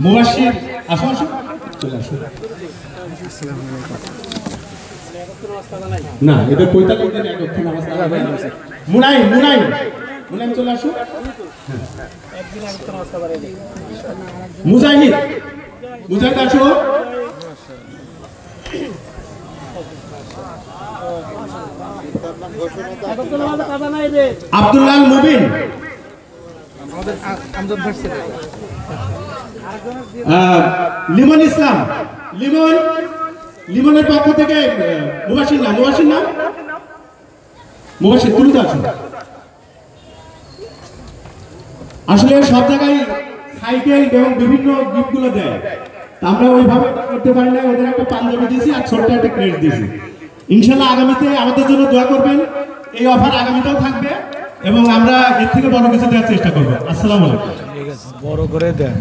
মুবাশশির আসুন আসুন চলে আসুন। না এদের 45 দিন এক অর্থ নামাজ পড়া হয়েছে। মুনাই মুনাই মুনাই চলে আসুন। একদিন এক অর্থ নামাজ পড়া হয়েছে। মুজাহিদ মুজাহিদ আসো। আব্দুল্লাহ মুবিন লিমন ইসলাম লিমন লিমনের পক্ষ থেকে মুবাশশির নাম মুবাশশির তুলে আসুন। আসলে সব জায়গায় সাইকেল এবং বিভিন্ন গিফটগুলো দেয়, আমরা ওইভাবে করতে পারি না। ওদের একটা পাঞ্জাবি দিয়েছি আর ছোট্ট একটা ক্রেড দিয়েছি। ইনশাল্লাহ আগামীতে আমাদের জন্য দোয়া করবেন। এই অফার আগামীতেও থাকবে এবং আমরা এর থেকে বড় কিছু দেওয়ার চেষ্টা করবো। আসসালামু আলাইকুম। ঠিক আছে, বড় করে দেয়।